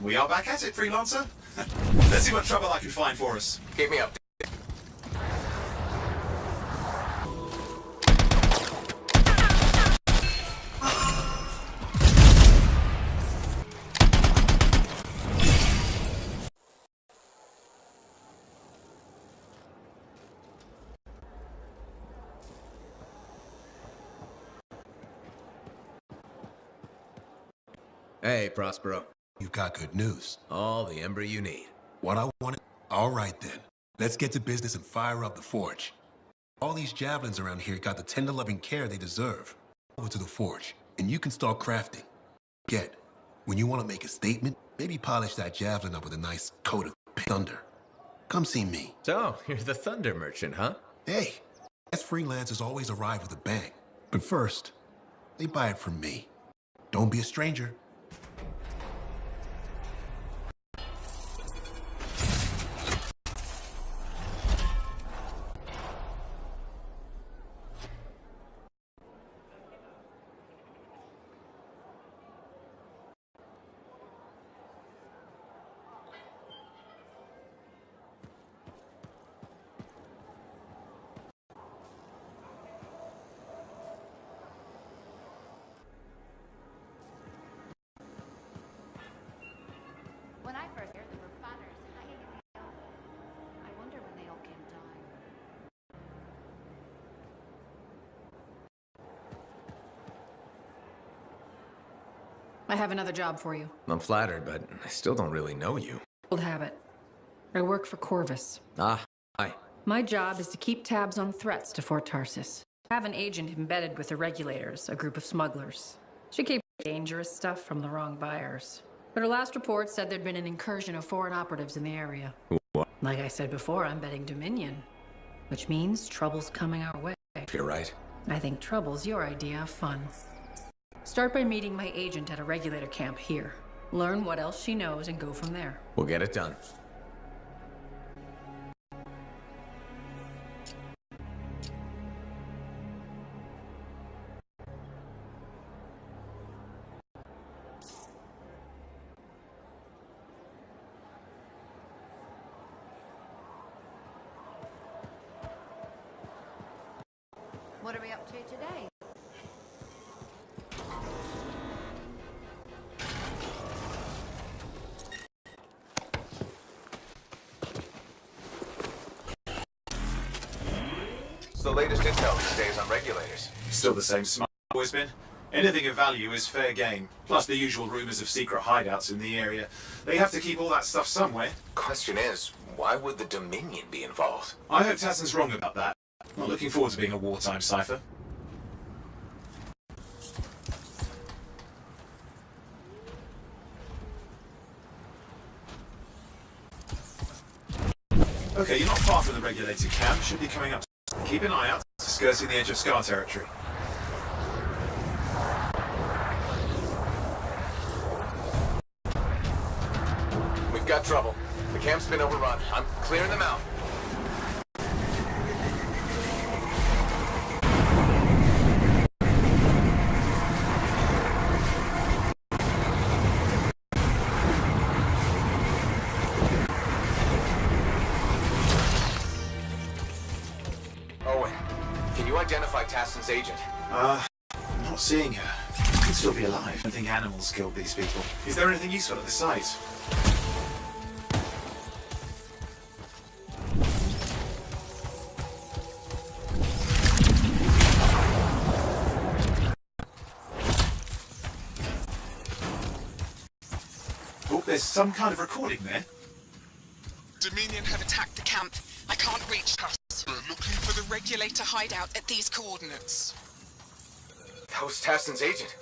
We are back at it, freelancer. Let's see what trouble I can find for us. Keep me up. Hey, Prospero. You've got good news. All the ember you need. What I wanted? All right then. Let's get to business and fire up the forge. All these javelins around here got the tender loving care they deserve. Over to the forge, and you can start crafting. When you want to make a statement, maybe polish that javelin up with a nice coat of thunder. Come see me. So, you're the thunder merchant, huh? Hey, as freelancers always arrive with a bang. But first, they buy it from me. Don't be a stranger. When I first heard there were fighters hanging in the oven. I wonder when they all came dying. I have another job for you. I'm flattered, but I still don't really know you. Old habit. I work for Corvus. Ah, hi. My job is to keep tabs on threats to Fort Tarsus. I have an agent embedded with the regulators, a group of smugglers. She keeps dangerous stuff from the wrong buyers. But her last report said there'd been an incursion of foreign operatives in the area. What? Like I said before, I'm betting Dominion. Which means trouble's coming our way. You're right. I think trouble's your idea of fun. Start by meeting my agent at a regulator camp here. Learn what else she knows and go from there. We'll get it done. What are we up to today? What's the latest intel these days on regulators? Still the same smart always been. Anything of value is fair game. Plus the usual rumors of secret hideouts in the area. They have to keep all that stuff somewhere. Question is, why would the Dominion be involved? I hope Tassin's wrong about that. Not looking forward to being a wartime cipher. Okay, you're not far from the regulated camp. Should be coming up. Keep an eye out. Skirting the edge of Scar territory. We've got trouble. The camp's been overrun. I'm clearing them out. Owen, can you identify Tassin's agent? I'm not seeing her. Could still be alive. I think animals killed these people. Is there anything useful at the site? Oh, there's some kind of recording there. Dominion have attacked the camp. I can't reach us. We're looking for the regulator hideout at these coordinates. That was Tassin's agent.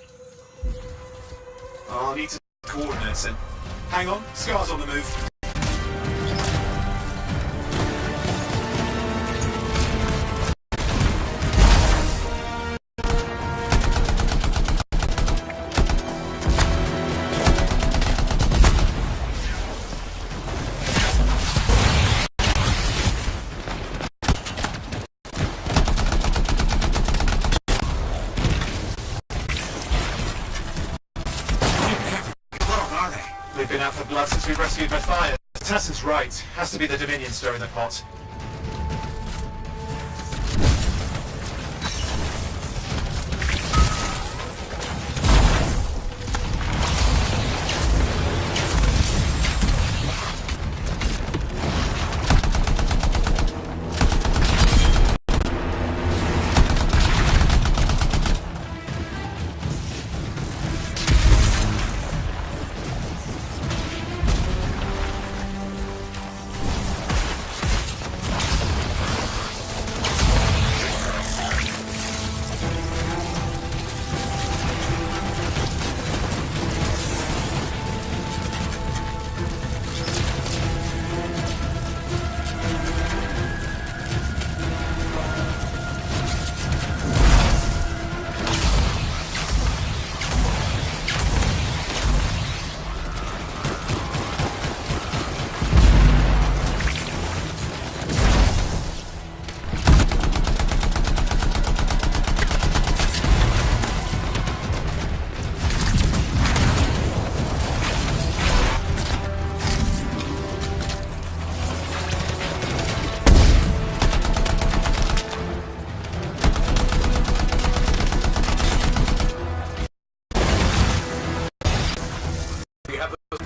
I'll need to coordinates and hang on, Scar's on the move. They've been out for blood since we rescued Matthias. Tassin's right. Has to be the Dominion stirring the pot.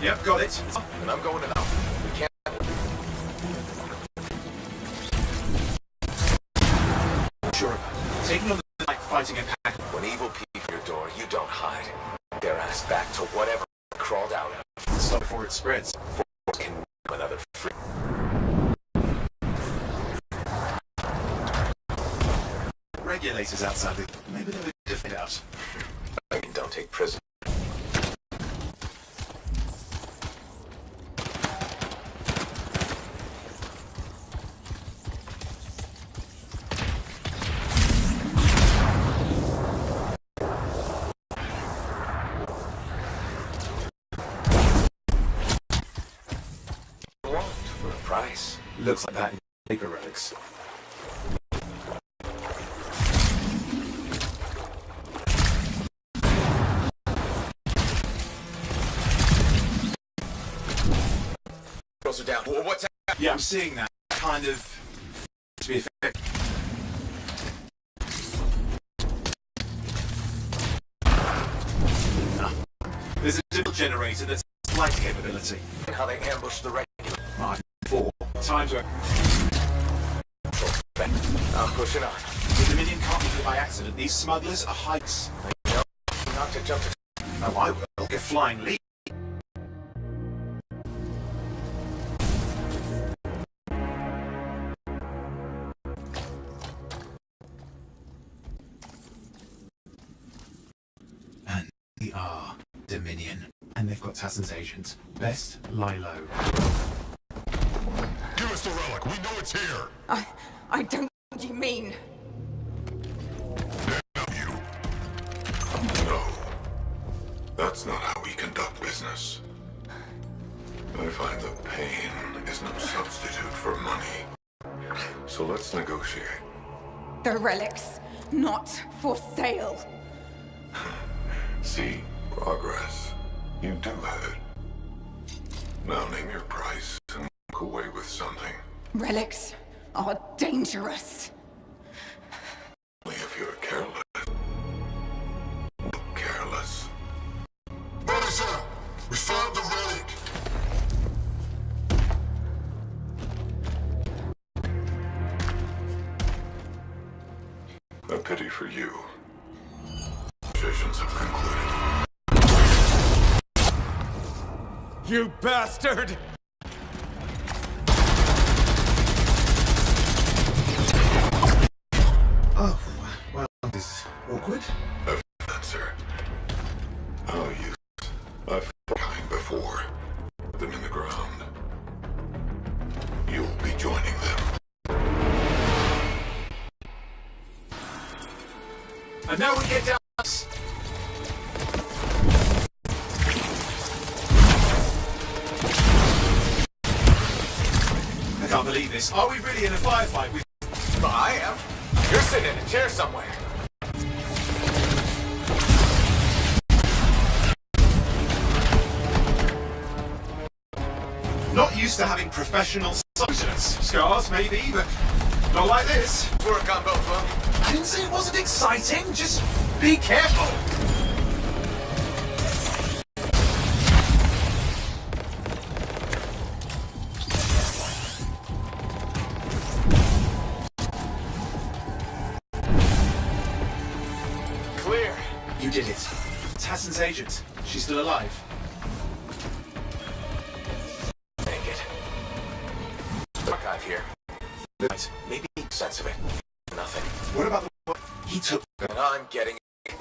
Yep, got it. And I'm going to know. We can't. Sure. Taking on the night fighting a pack. When evil peek your door, you don't hide. Their ass back to whatever crawled out of. Stop before it spreads. Can another free. Regulators outside the... Maybe they'll defend out. I mean, don't take prison. For a price. Looks like that in paper relics. Girls are down. What's that? Yeah, I'm seeing that. Kind of... to be effective. There's a digital generator that's light capability. How they ambush the regular. Mark 4. Time to... I'm pushing on. The Dominion can't be hit by accident. These smugglers are heights. Not to jump to... Oh, I will. Get flying lead. And they are Dominion. And they've got Tassin's agents. Best lie low. Give us the relic. We know it's here. I don't know what you mean. You. No. That's not how we conduct business. I find that pain is no substitute for money. So let's negotiate. The relics, not for sale. See, progress. You do have it. Now name your price and walk away with something. Relics are dangerous. Only if you're careless. Careless. Officer, we found the relic. A pity for you. Negotiations have concluded. You bastard! Oh, well, this is awkward. Answer. I'll use. I've kind before. Put them in the ground. You'll be joining them. And now we get down. I can't believe this. Are we really in a firefight with... I am. You're sitting in a chair somewhere. used to having professional surgeons. Scars, maybe, but not like this. Work on both of them. I didn't say it wasn't exciting, just be careful. Clear. You did it. It's Hassan's agent. She's still alive. Make it. Archive here. Right. Maybe sense of it. Nothing. What about the one he took? And I'm getting it.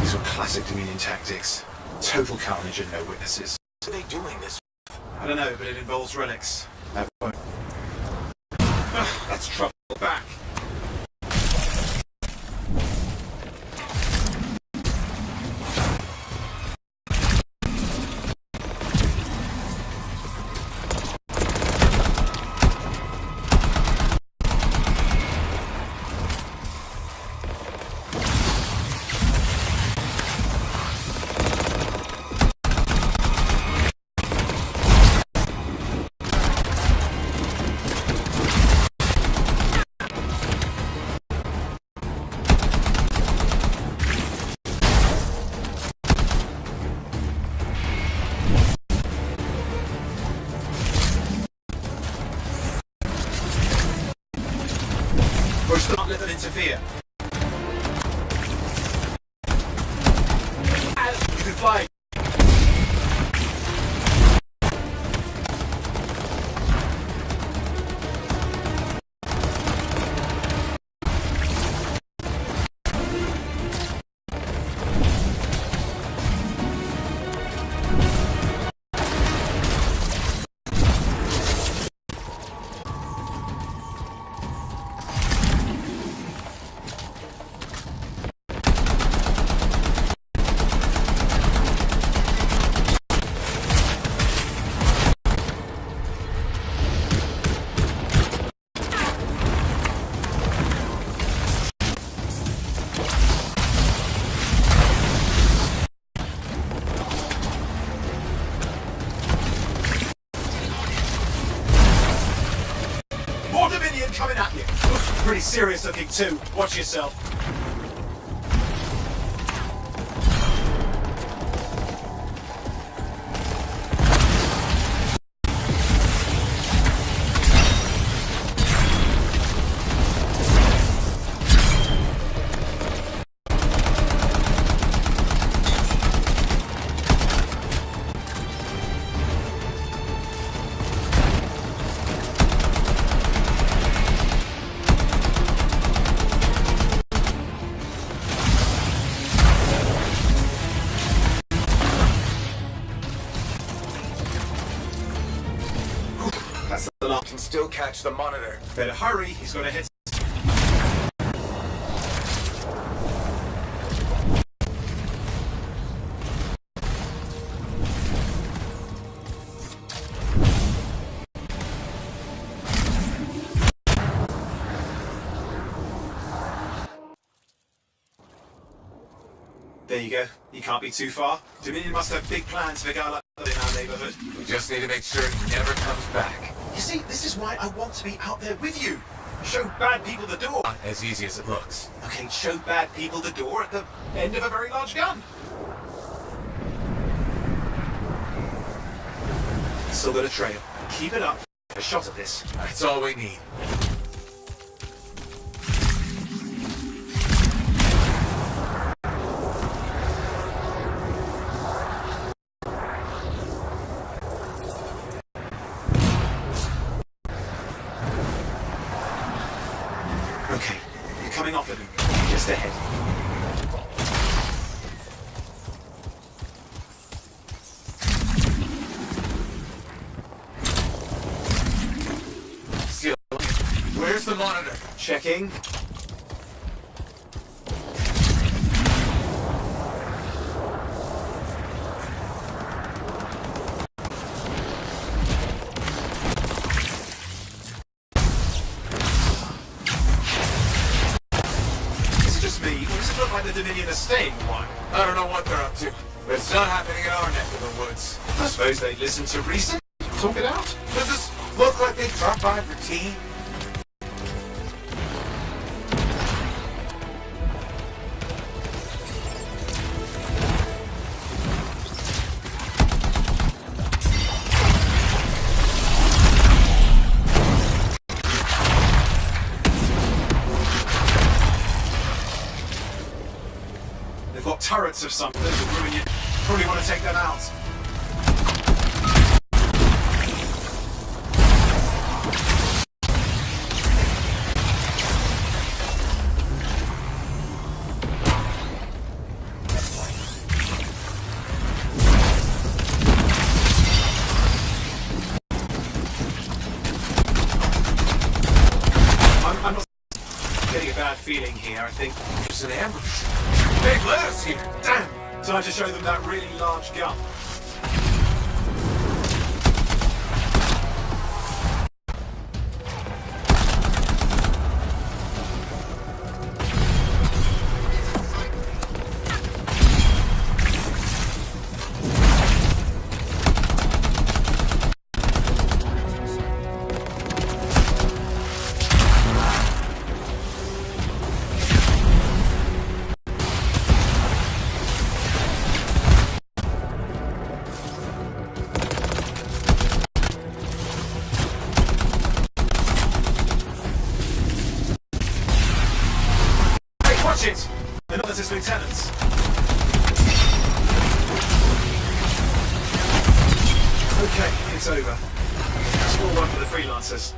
These were classic Dominion tactics. Total carnage and no witnesses. What are they doing this? I don't know, but it involves relics. That's trouble back. Push them, not let them interfere. You can fly. More Dominion coming at you. Pretty serious looking too. Watch yourself. That's the lot. Can still catch the monitor. Better hurry, he's got to hit. There you go. You can't be too far. Dominion must have big plans for a guy like that in our neighborhood. We just need to make sure he never comes back. You see, this is why I want to be out there with you. Show bad people the door. Not as easy as it looks. Okay, show bad people the door at the end of a very large gun. Still got a trail. Keep it up. A shot at this. That's all we need. Okay, you're coming off of him. Just ahead. Still. Where's the monitor? Checking. Is it just me, or is it look like the Dominion are staying a while. I don't know what they're up to, but it's not happening in our neck of the woods. I suppose they'd listen to reason, talk it out. Does this look like they dropped by for tea? They've got turrets of something that will ruin you. Probably want to take them out. I'm not getting a bad feeling here, I think. There's an ambush. Big lettuce here. Damn! Time to show them that really large gun. Watch it! They're not his lieutenants. Okay, it's over. Small one for the freelancers.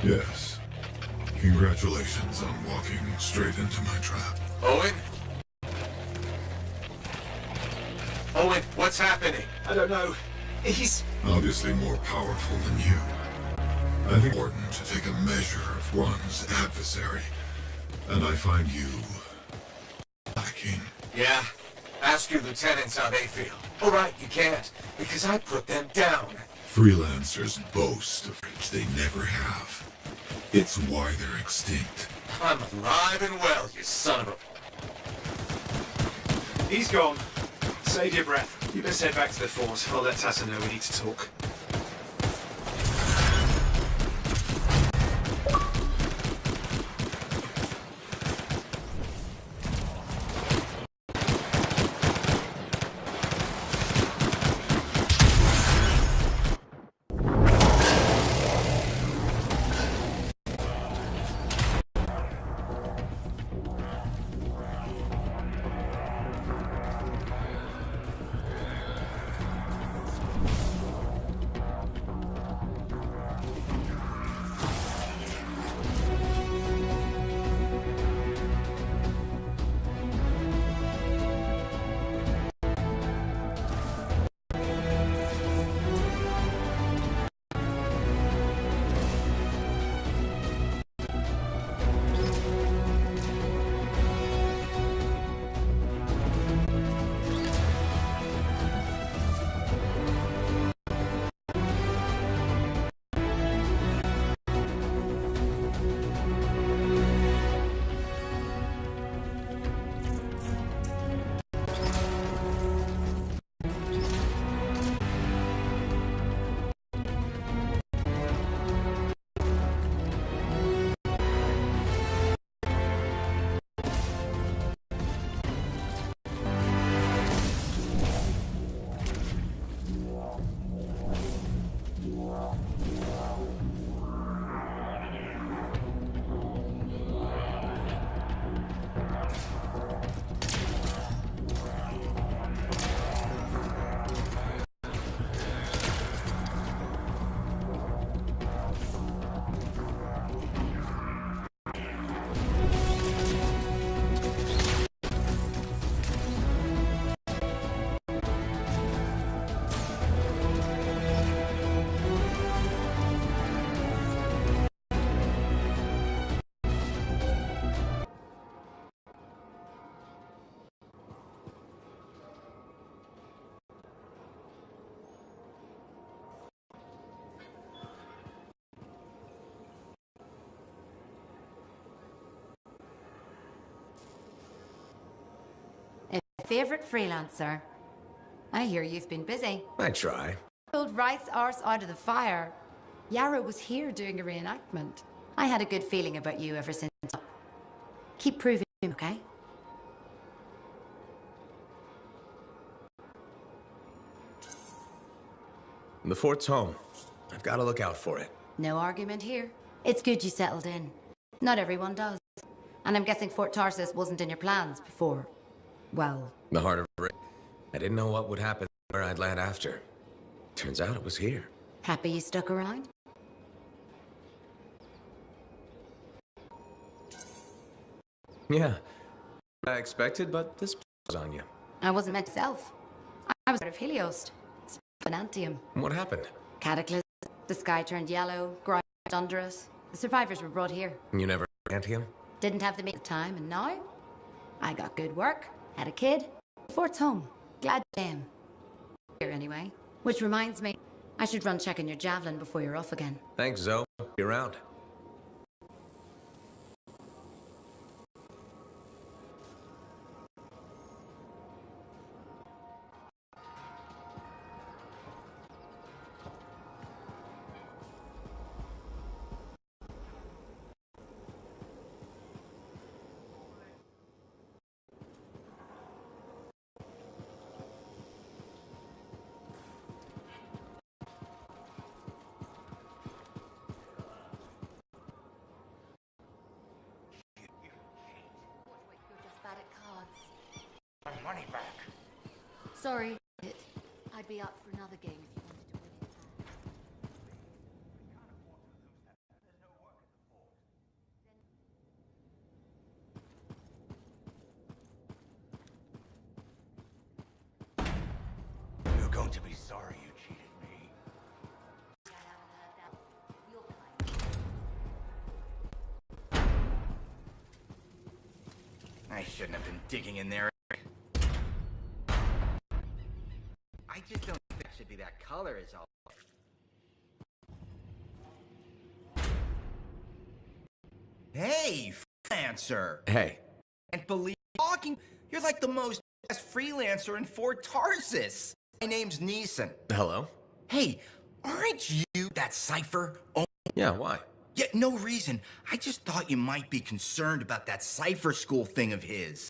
Yes. Congratulations on walking straight into my trap. Owen? Owen, what's happening? I don't know. He's... Obviously more powerful than you. I think it's important to take a measure of one's adversary. And I find you... lacking. Yeah? Ask your lieutenants how they feel. All right, you can't, because I put them down. Freelancers boast of which they never have. It's why they're extinct. I'm alive and well, you son of a... He's gone. Save your breath. You best head back to the fort. I'll let Tassa know we need to talk. Favorite freelancer? I hear you've been busy. I try. Pulled Wright's arse out of the fire. Yarrow was here doing a reenactment. I had a good feeling about you ever since. Keep proving him, okay? The fort's home. I've got to look out for it. No argument here. It's good you settled in. Not everyone does. And I'm guessing Fort Tarsus wasn't in your plans before. Well... The heart of it. I didn't know what would happen where I'd land after. Turns out it was here. Happy you stuck around? Yeah. I expected, but this was on you. I wasn't meant to self. I was part of Helios. An Anthem. What happened? Cataclysm. The sky turned yellow, ground under us. The survivors were brought here. You never Anthem? Didn't have the meat at the time, and now? I got good work, had a kid. Fort's home. Glad damn. Here anyway. Which reminds me, I should run checking your javelin before you're off again. Thanks, Zoe. Be around. Money back. Sorry, I'd be up for another game if you wanted to win it. You're going to be sorry you cheated me. I shouldn't have been digging in there. I just don't think it should be that color is all. Hey, freelancer! Hey. Can't believe talking. You're like the most best freelancer in Fort Tarsus. My name's Neeson. Hello? Hey, aren't you that cipher? Oh, Yeah, why? yeah, no reason. I just thought you might be concerned about that cipher school thing of his.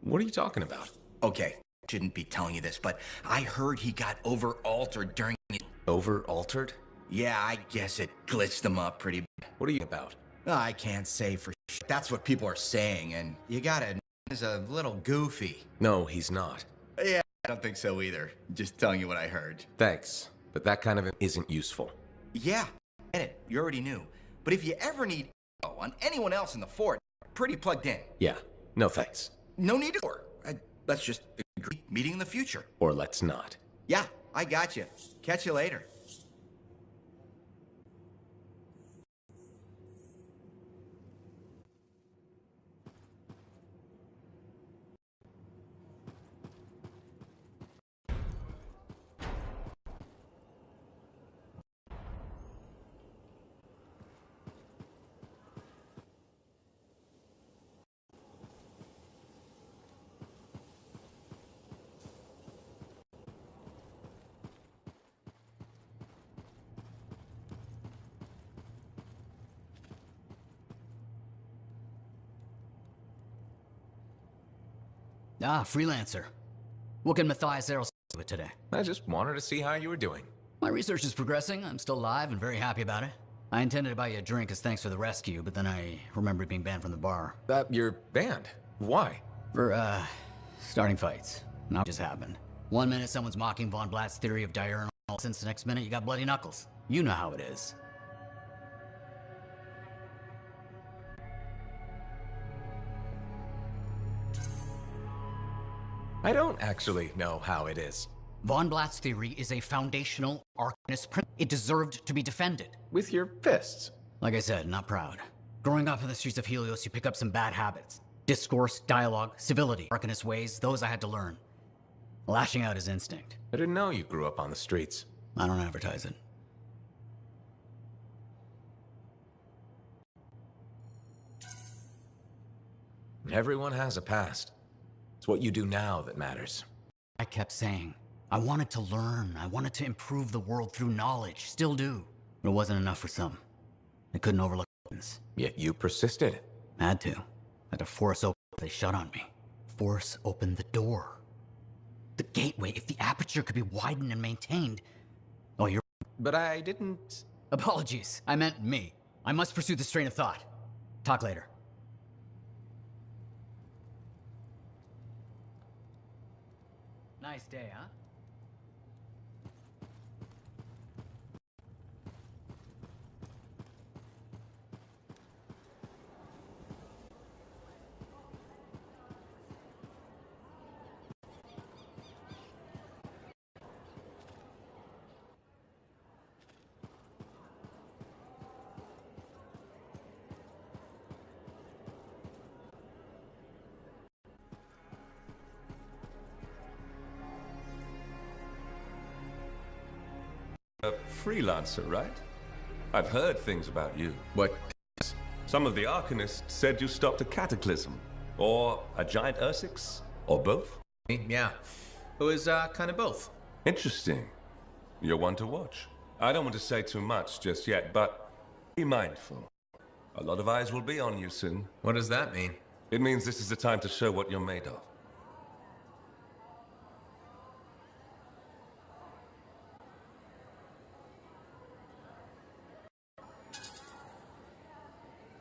What are you talking about? Okay, shouldn't be telling you this, but I heard he got over-altered during it. Over-altered? Yeah, I guess it glitched him up pretty bad. What are you about? I can't say for sure. That's what people are saying, and you gotta admit, he's a little goofy. No, he's not. Yeah, I don't think so either. Just telling you what I heard. Thanks, but that kind of isn't useful. Yeah, I get it. You already knew. But if you ever need info on anyone else in the fort, pretty plugged in. Yeah, no thanks. No need to. Let's just agree. Meeting in the future. Or let's not. Yeah, I got you. Catch you later. Ah, freelancer. What can Matthias Errol say with today? I just wanted to see how you were doing. My research is progressing. I'm still alive and very happy about it. I intended to buy you a drink as thanks for the rescue, but then I remembered being banned from the bar. You're banned. Why? For, starting fights. Not just happened. 1 minute someone's mocking Von Blatt's theory of diurnal since the next minute you got bloody knuckles. You know how it is. I don't actually know how it is. Von Blatt's theory is a foundational arcanist principle. It deserved to be defended. With your fists. Like I said, not proud. Growing up in the streets of Helios, you pick up some bad habits. Discourse, dialogue, civility. Arcanist ways, those I had to learn. Lashing out is instinct. I didn't know you grew up on the streets. I don't advertise it. Everyone has a past. It's what you do now that matters. I kept saying, I wanted to learn. I wanted to improve the world through knowledge. Still do. But it wasn't enough for some. They couldn't overlook things. Yet you persisted. Had to. Had to force open what they shut on me. Force open the door. The gateway, if the aperture could be widened and maintained. Oh, you're... But I didn't... Apologies. I meant me. I must pursue this train of thought. Talk later. Nice day, huh? A freelancer, right? I've heard things about you. What? Some of the Arcanists said you stopped a cataclysm, or a giant Ursix, or both. Yeah. It was, kind of both. Interesting. You're one to watch. I don't want to say too much just yet, but be mindful. A lot of eyes will be on you soon. What does that mean? It means this is the time to show what you're made of.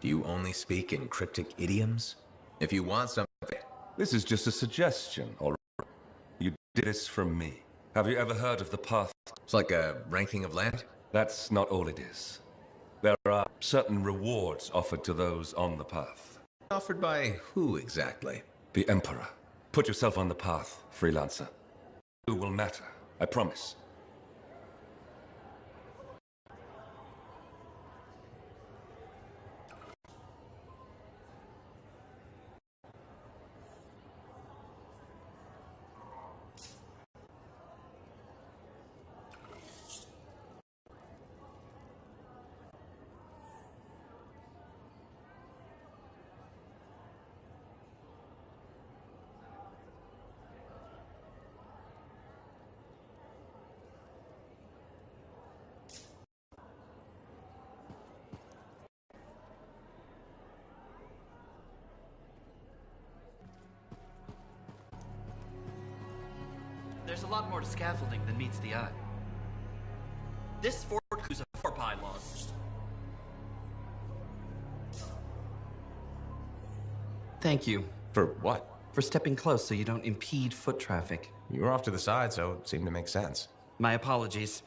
Do you only speak in cryptic idioms? If you want something... This is just a suggestion, all right? You did this from me. Have you ever heard of the path? It's like a ranking of land? That's not all it is. There are certain rewards offered to those on the path. Offered by who exactly? The Emperor. Put yourself on the path, freelancer. Who will matter, I promise. There's a lot more to scaffolding than meets the eye. This fort is a 4 pylon. Thank you. For what? For stepping close so you don't impede foot traffic. You were off to the side, so it seemed to make sense. My apologies.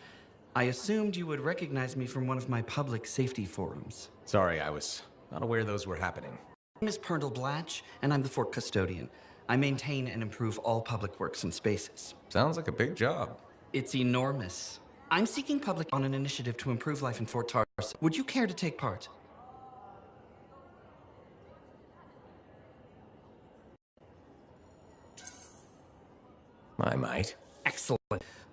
I assumed you would recognize me from one of my public safety forums. Sorry, I was not aware those were happening. My name is Perndle Blatch, and I'm the fort custodian. I maintain and improve all public works and spaces. Sounds like a big job. It's enormous. I'm seeking public on an initiative to improve life in Fort Tarsis. Would you care to take part? I might. Excellent.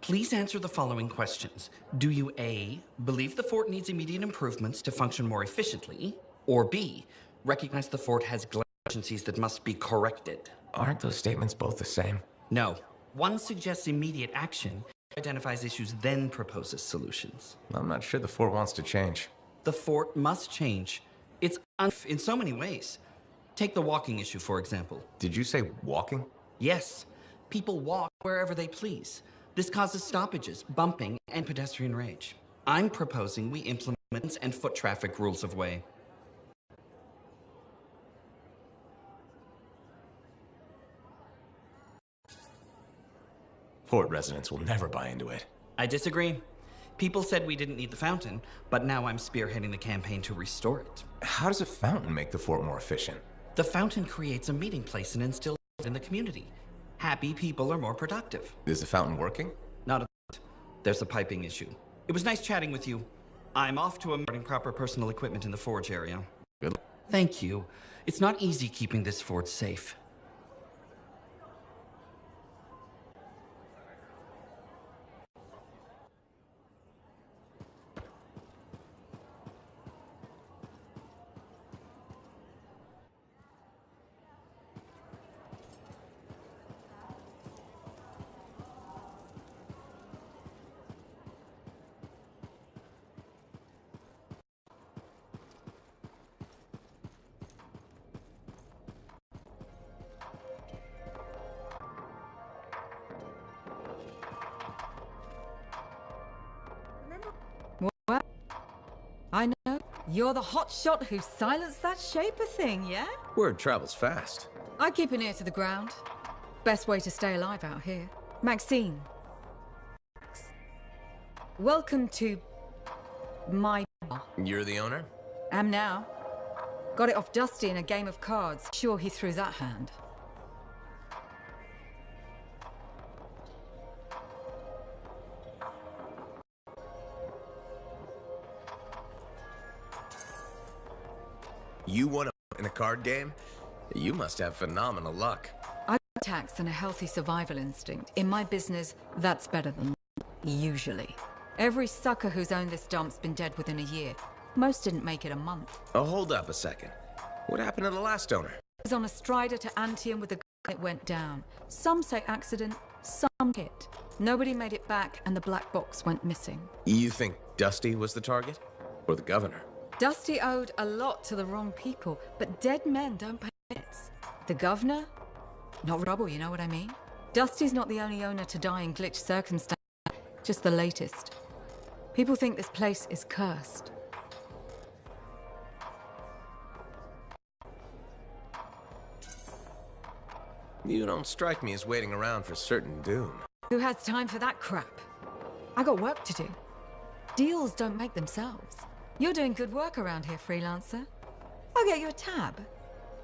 Please answer the following questions. Do you A, believe the fort needs immediate improvements to function more efficiently? Or B, recognize the fort has deficiencies that must be corrected? Aren't those statements both the same? No. One suggests immediate action, identifies issues, then proposes solutions. I'm not sure the fort wants to change. The fort must change. It's in so many ways. Take the walking issue, for example. Did you say walking? Yes. People walk wherever they please. This causes stoppages, bumping, and pedestrian rage. I'm proposing we implement and foot traffic rules of way. Fort residents will never buy into it. I disagree. People said we didn't need the fountain, but now I'm spearheading the campaign to restore it. How does a fountain make the fort more efficient? The fountain creates a meeting place and instills in the community. Happy people are more productive. Is the fountain working? Not a There's a piping issue. It was nice chatting with you. I'm off to importing proper personal equipment in the forge area. Good luck. Thank you. It's not easy keeping this fort safe. Well, I know. You're the hotshot who silenced that Shaper thing, yeah? Word travels fast. I keep an ear to the ground. Best way to stay alive out here. Maxine. Welcome to my bar. You're the owner? Am now. Got it off Dusty in a game of cards. Sure he threw that hand. You won in a card game? You must have phenomenal luck. I've got tax and a healthy survival instinct. In my business, that's better than usually. Every sucker who's owned this dump's been dead within a year. Most didn't make it a month. Oh, hold up a second. What happened to the last owner? I was on a strider to Anthem with a gun that went down. Some say accident, some hit. Nobody made it back and the black box went missing. You think Dusty was the target? Or the governor? Dusty owed a lot to the wrong people, but dead men don't pay debts. The governor? Not rubble, you know what I mean? Dusty's not the only owner to die in glitch circumstances, just the latest. People think this place is cursed. You don't strike me as waiting around for certain doom. Who has time for that crap? I got work to do. Deals don't make themselves. You're doing good work around here, freelancer. I'll get you a tab.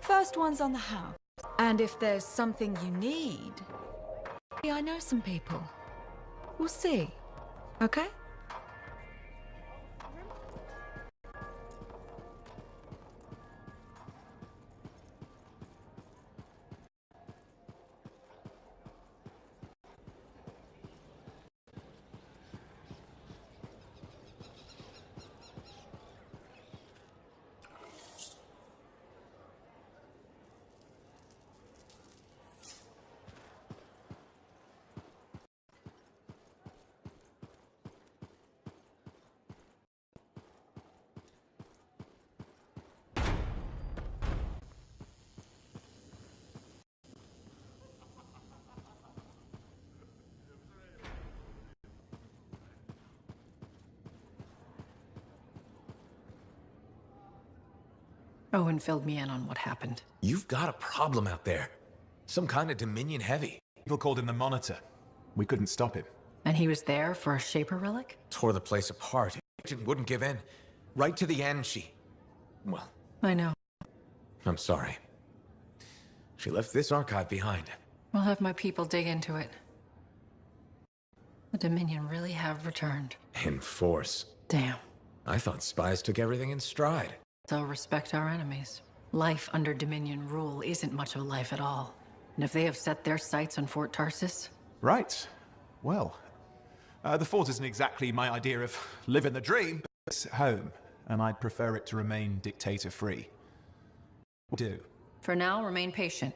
First one's on the house. And if there's something you need, I know some people. We'll see. Okay? Owen filled me in on what happened. You've got a problem out there. Some kind of Dominion heavy. People called him the Monitor. We couldn't stop him. And he was there for a Shaper relic? Tore the place apart. Agent wouldn't give in. Right to the end, well, I know. I'm sorry. She left this archive behind. We'll have my people dig into it. The Dominion really have returned. In force. Damn. I thought spies took everything in stride. So respect our enemies. Life under Dominion rule isn't much of a life at all. And if they have set their sights on Fort Tarsis... Right. Well, the fort isn't exactly my idea of living the dream, but it's home, and I'd prefer it to remain dictator-free. Do. For now, remain patient.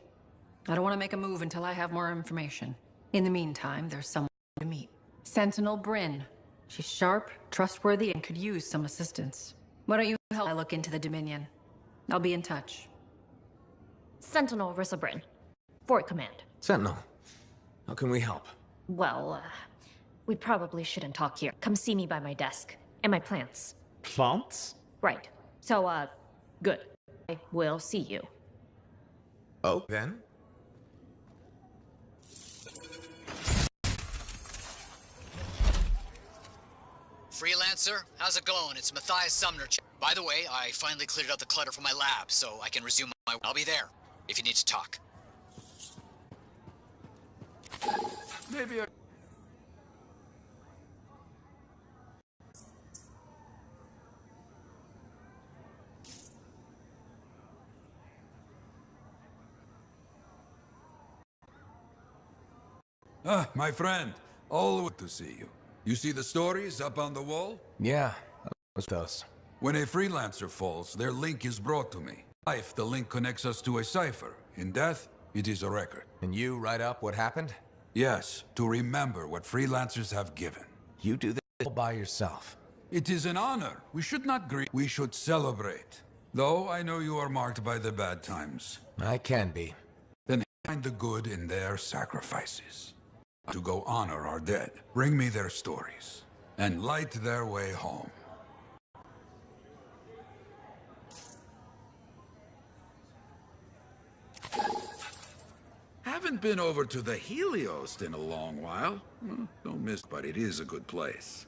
I don't want to make a move until I have more information. In the meantime, there's someone to meet. Sentinel Bryn. She's sharp, trustworthy, and could use some assistance. Why don't you help I look into the Dominion? I'll be in touch. Sentinel Rissa Bryn. Fort Command. Sentinel, how can we help? Well, we probably shouldn't talk here. Come see me by my desk. And my plants. Plants? Right. So, good. I will see you. Oh, then? Freelancer, how's it going? It's Matthias Sumner. By the way, I finally cleared out the clutter from my lab, so I can resume my... I'll be there, if you need to talk. Maybe Ah, my friend. All good to see you. You see the stories up on the wall? Yeah, what's those? When a freelancer falls, their link is brought to me. Life, the link connects us to a cipher. In death, it is a record. And you write up what happened? Yes, to remember what freelancers have given. You do this all by yourself. It is an honor. We should not grieve. We should celebrate. Though I know you are marked by the bad times. I can be. Then find the good in their sacrifices. to go honor our dead. Bring me their stories, and light their way home. Haven't been over to the Helios in a long while. Well, don't miss, but it is a good place.